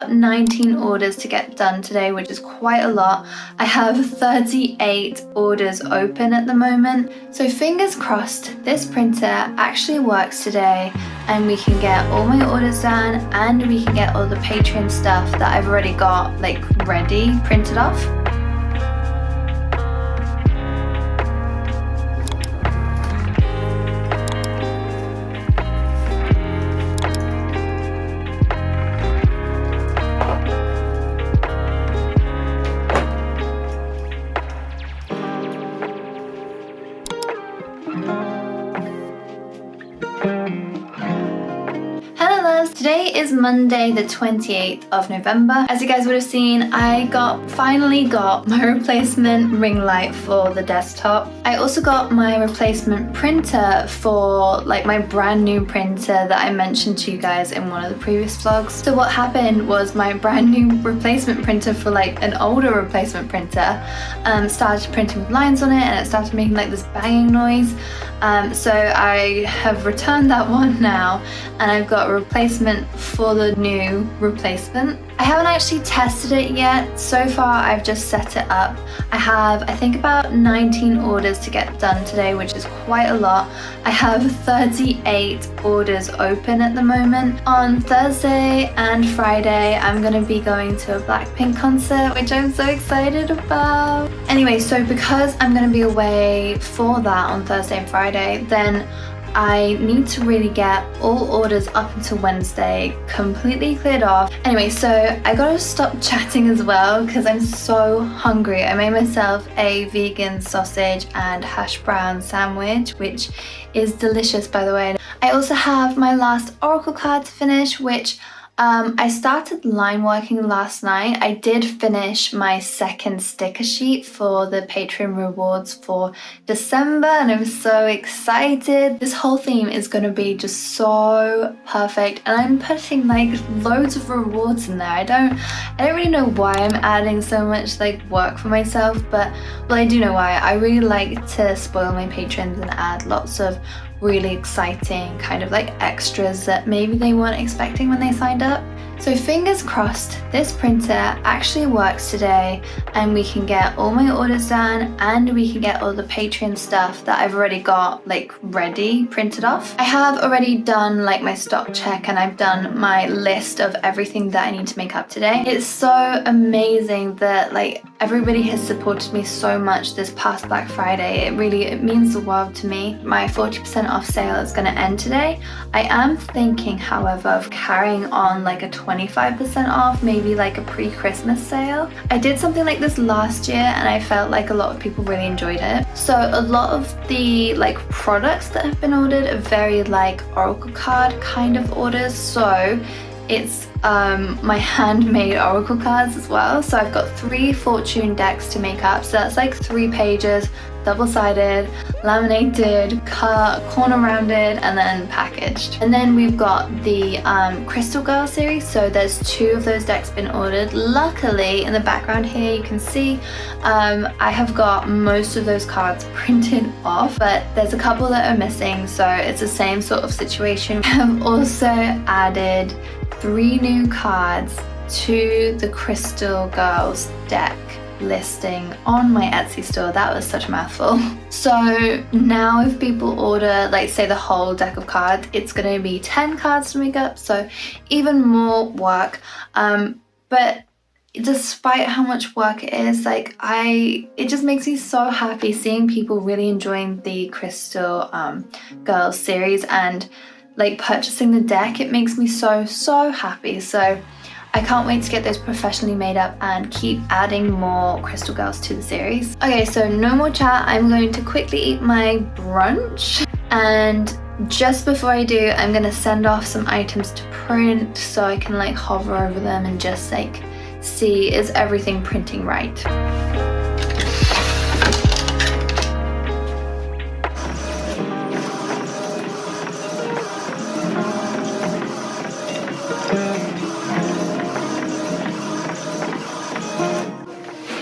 19 orders to get done today, which is quite a lot. I have 38 orders open at the moment, so fingers crossed this printer actually works today and we can get all my orders done and we can get all the Patreon stuff that I've already got like ready printed off. Today is Monday the 28th of November. As you guys would have seen, I finally got my replacement ring light for the desktop. I also got my replacement printer for like my brand new printer that I mentioned to you guys in one of the previous vlogs. So what happened was my brand new replacement printer for like an older replacement printer started printing with lines on it and it started making like this banging noise. So I have returned that one now and I've got a replacement for the new replacement. I haven't actually tested it yet. So far I've just set it up. I have I think about 19 orders to get done today, which is quite a lot. I have 38 orders open at the moment. On Thursday and Friday I'm going to be going to a Blackpink concert, which I'm so excited about. Anyway, so because I'm going to be away for that on Thursday and Friday, then I need to really get all orders up until Wednesday completely cleared off. Anyway, so I gotta stop chatting as well because I'm so hungry. I made myself a vegan sausage and hash brown sandwich, which is delicious, by the way. I also have my last oracle card to finish, which I started line working last night. I did finish my second sticker sheet for the Patreon rewards for December and I'm so excited. This whole theme is going to be just so perfect and I'm putting like loads of rewards in there. I don't really know why I'm adding so much like work for myself, but well, I do know why. I really like to spoil my patrons and add lots of really exciting kind of like extras that maybe they weren't expecting when they signed up. So fingers crossed this printer actually works today and we can get all my orders done and we can get all the Patreon stuff that I've already got like ready printed off. I have already done like my stock check and I've done my list of everything that I need to make up today. It's so amazing that like everybody has supported me so much this past Black Friday. It means the world to me. My 40% off sale is going to end today. I am thinking, however, of carrying on like a 25% off, maybe like a pre-Christmas sale. I did something like this last year and I felt like a lot of people really enjoyed it. So a lot of the like products that have been ordered are very like oracle card kind of orders. So it's my handmade oracle cards as well. So I've got 3 fortune decks to make up. So that's like 3 pages, double-sided, laminated, cut, corner rounded, and then packaged. And then we've got the Crystal Girl series. So there's 2 of those decks been ordered. Luckily, in the background here, you can see I have got most of those cards printed off, but there's a couple that are missing. So it's the same sort of situation. I've also added 3 new cards to the Crystal Girls deck listing on my Etsy store. That was such a mouthful. So now if people order like say the whole deck of cards, it's going to be 10 cards to make up, so even more work. But despite how much work it is, like it just makes me so happy seeing people really enjoying the Crystal Girls series and like purchasing the deck. It makes me so happy. So I can't wait to get those professionally made up and keep adding more Crystal Girls to the series. Okay, so no more chat. I'm going to quickly eat my brunch, and just before I do, I'm gonna send off some items to print so I can like hover over them and just like see, is everything printing right?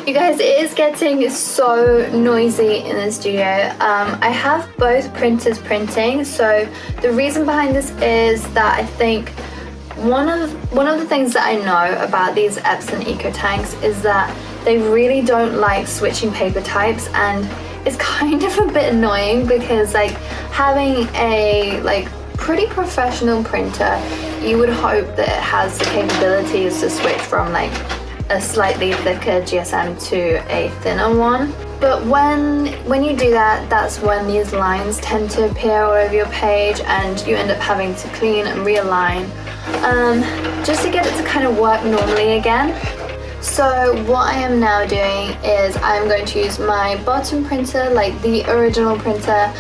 You guys, it is getting so noisy in the studio. I have both printers printing, so the reason behind this is that I think One of the things that I know about these Epson ecotanks is that they really don't like switching paper types, and it's kind of a bit annoying because like having a like pretty professional printer, you would hope that it has the capabilities to switch from like a slightly thicker GSM to a thinner one. But when you do that, that's when these lines tend to appear all over your page and you end up having to clean and realign just to get it to kind of work normally again. So what I am now doing is I'm going to use my bottom printer, like the original printer.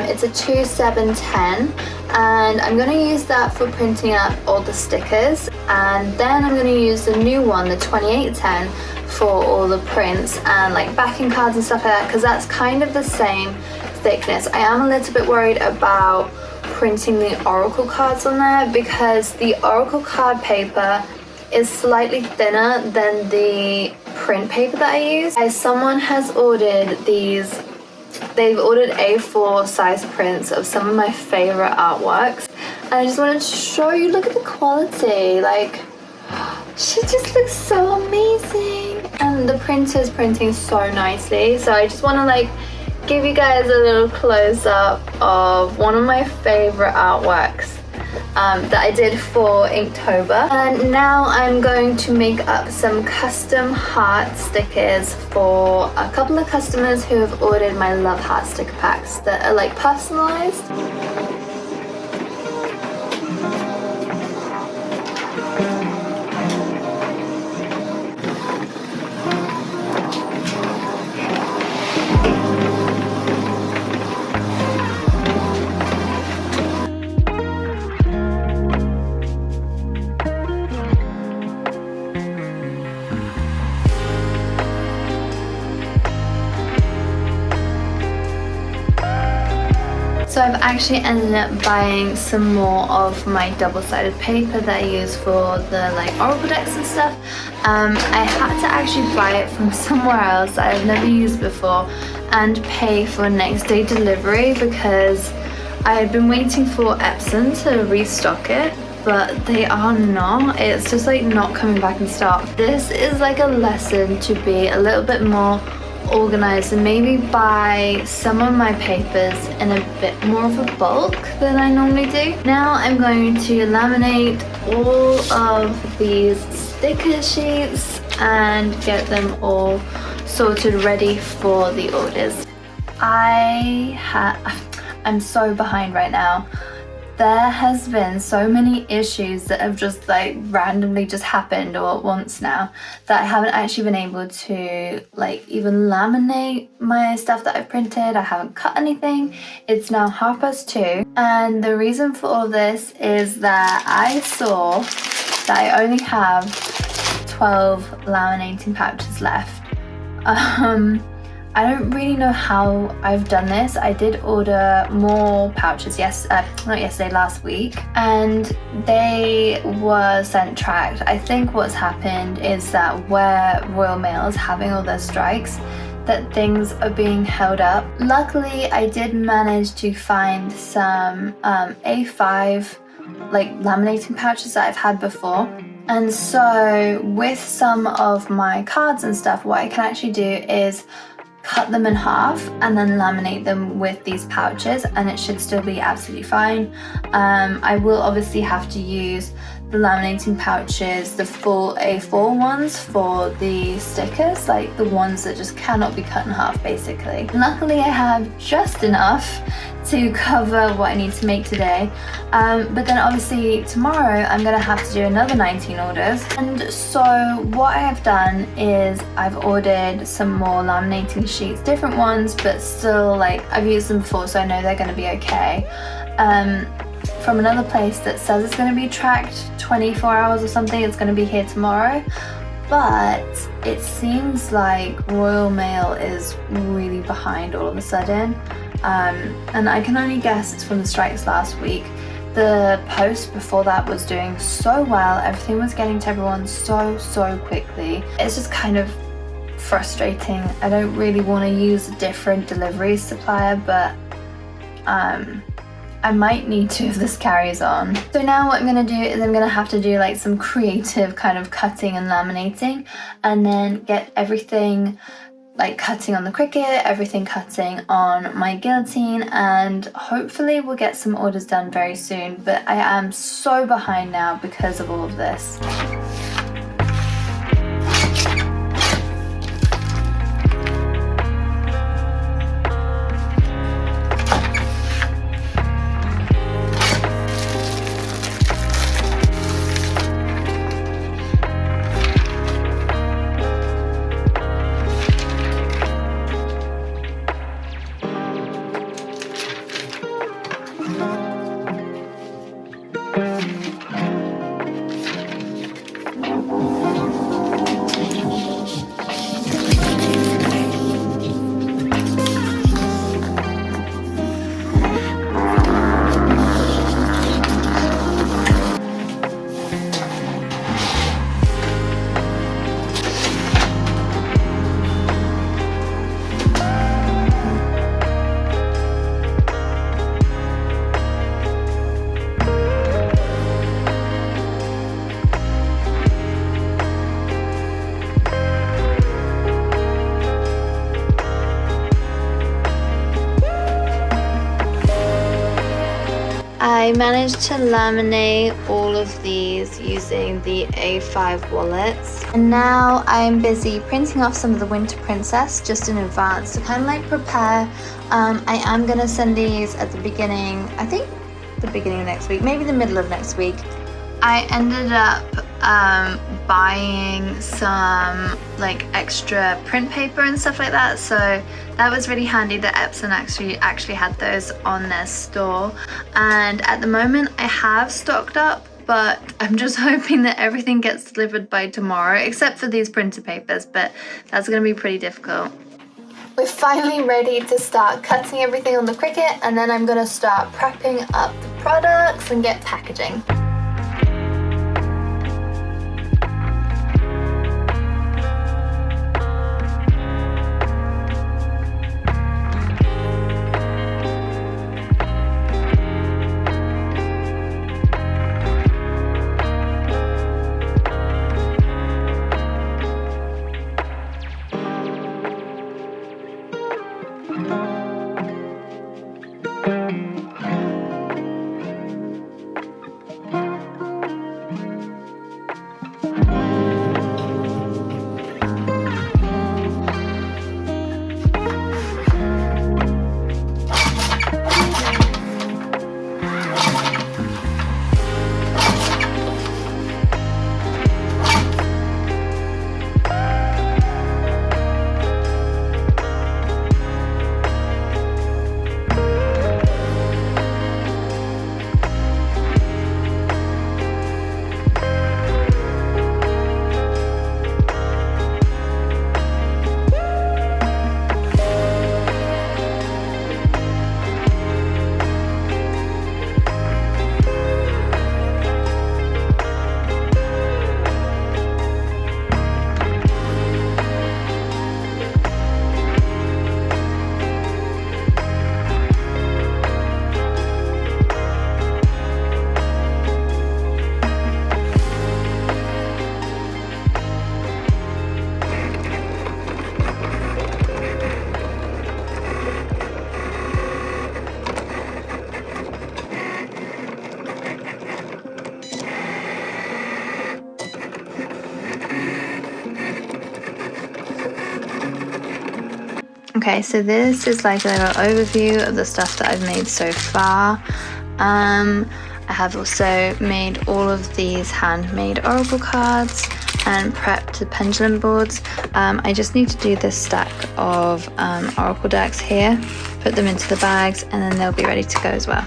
It's a 2710, and I'm going to use that for printing out all the stickers, and then I'm going to use the new one, the 2810, for all the prints and like backing cards and stuff like that, because that's kind of the same thickness. I am a little bit worried about printing the Oracle cards on there because the Oracle card paper is slightly thinner than the print paper that I use. As someone has ordered these, they've ordered A4 size prints of some of my favorite artworks, and I just wanted to show you, look at the quality, like she just looks so amazing, and the printer's printing so nicely. So I just want to like give you guys a little close-up of one of my favorite artworks that I did for Inktober. And now I'm going to make up some custom heart stickers for a couple of customers who have ordered my Love Heart sticker packs that are like personalized. So I've actually ended up buying some more of my double-sided paper that I use for the like Oracle decks and stuff. I had to actually buy it from somewhere else that I've never used before and pay for next day delivery because I had been waiting for Epson to restock it, but they are not. It's just like not coming back in stock. This is like a lesson to be a little bit more organized and maybe buy some of my papers in a bit more of a bulk than I normally do. Now I'm going to laminate all of these sticker sheets and get them all sorted ready for the orders. I'm so behind right now. There has been so many issues that have just like randomly just happened all at once now that I haven't actually been able to like even laminate my stuff that I've printed. I haven't cut anything. It's now 2:30, and the reason for all this is that I saw that I only have 12 laminating pouches left. I don't really know how I've done this. I did order more pouches last week, and they were sent tracked. I think what's happened is that where Royal Mail is having all their strikes, that things are being held up. Luckily, I did manage to find some A5 like laminating pouches that I've had before. And so with some of my cards and stuff, what I can actually do is cut them in half and then laminate them with these pouches, and it should still be absolutely fine. I will obviously have to use the laminating pouches, the full A4 ones for the stickers, like the ones that just cannot be cut in half basically. Luckily I have just enough to cover what I need to make today, but then obviously tomorrow I'm gonna have to do another 19 orders. And so what I have done is I've ordered some more laminating sheets, different ones, but still like I've used them before, so I know they're gonna be okay, from another place that says it's going to be tracked 24 hours or something. It's going to be here tomorrow, but it seems like Royal Mail is really behind all of a sudden, and I can only guess it's from the strikes last week. The post before that was doing so well, everything was getting to everyone so quickly. It's just kind of frustrating. I don't really want to use a different delivery supplier, but I might need to if this carries on. So now what I'm gonna do is I'm gonna have to do like some creative kind of cutting and laminating, and then get everything like cutting on the Cricut, everything cutting on my guillotine, and hopefully we'll get some orders done very soon. But I am so behind now because of all of this. I managed to laminate all of these using the A5 wallets, and now I'm busy printing off some of the Winter Princess just in advance to kind of like prepare. I am going to send these at the beginning, I think the beginning of next week, maybe the middle of next week. I ended up buying some like extra print paper and stuff like that, so that was really handy that Epson actually had those on their store. And at the moment I have stocked up, but I'm just hoping that everything gets delivered by tomorrow, except for these printer papers, but that's going to be pretty difficult. We're finally ready to start cutting everything on the Cricut, and then I'm going to start prepping up the products and get packaging. Okay, so this is like a little overview of the stuff that I've made so far. I have also made all of these handmade oracle cards and prepped the pendulum boards. I just need to do this stack of oracle decks here, put them into the bags, and then they'll be ready to go as well.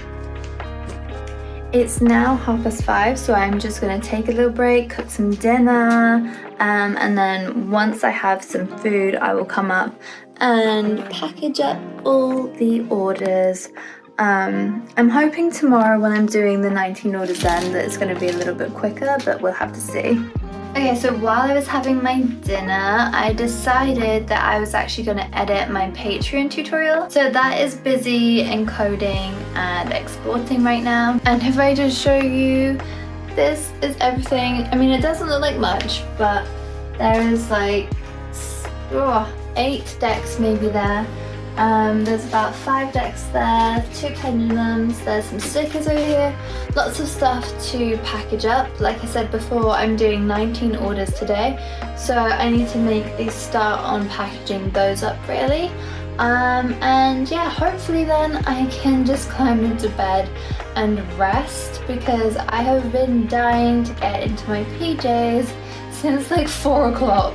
It's now 5:30, so I'm just going to take a little break, cook some dinner, and then once I have some food, I will come up and package up all the orders. I'm hoping tomorrow when I'm doing the 19 orders then that it's going to be a little bit quicker, but we'll have to see. Okay, so while I was having my dinner, I decided that I was actually going to edit my Patreon tutorial. So that is busy encoding and exporting right now. And if I just show you, this is everything. I mean, it doesn't look like much, but there is like 8 decks maybe there. There's about 5 decks there, 2 pendulums, there's some stickers over here, lots of stuff to package up. Like I said before, I'm doing 19 orders today, so I need to make a start on packaging those up really. And yeah, hopefully then I can just climb into bed and rest, because I have been dying to get into my PJs since like 4 o'clock.